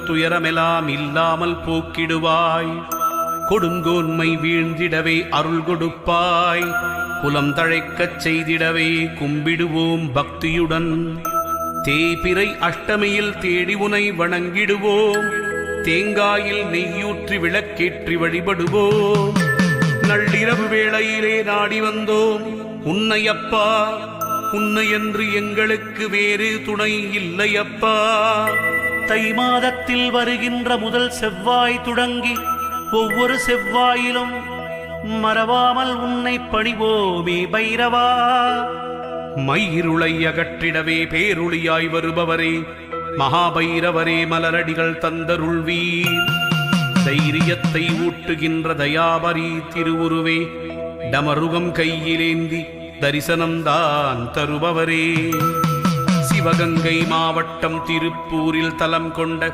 துயரமெல்லாம் இல்லாமல் போக்கிடுவாய். கொடுங்கோன்மை வீழ்ந்திடவே அருள் கொடுப்பாய். குலம் தழைக்கச் செய்திடவே கும்பிடுவோம் பக்தியுடன். தேய்பிறை அஷ்டமியில் தேடி உனை வணங்கிடுவோம். தேங்காயில் நெய்யூற்றி விளக்கேற்றி வழிபடுவோம். நள்ளிரவு வேளையிலே நாடி வந்தோம் உன்னையப்பா. உன்னை என்று எங்களுக்கு வேறு துணை இல்லையப்பா. தை மாதத்தில் வருகின்ற முதல் செவ்வாய் தொடங்கி ஒவ்வொரு செவ்வாயிலும் மறவாமல் உன்னை பணிவோமே பைரவா. மயிருளை அகற்றிடவே பேருளியாய் வருபவரே மகாபைரவரே, மலரடிகள் தந்தருள்வீர். தைரியத்தை ஊட்டுகின்ற தயாபரி திருவுருவே, டமருகம் கையிலேந்தி தரிசனம்தான் தருபவரே. சிவகங்கை மாவட்டம் திருப்பூரில் தலம் கொண்ட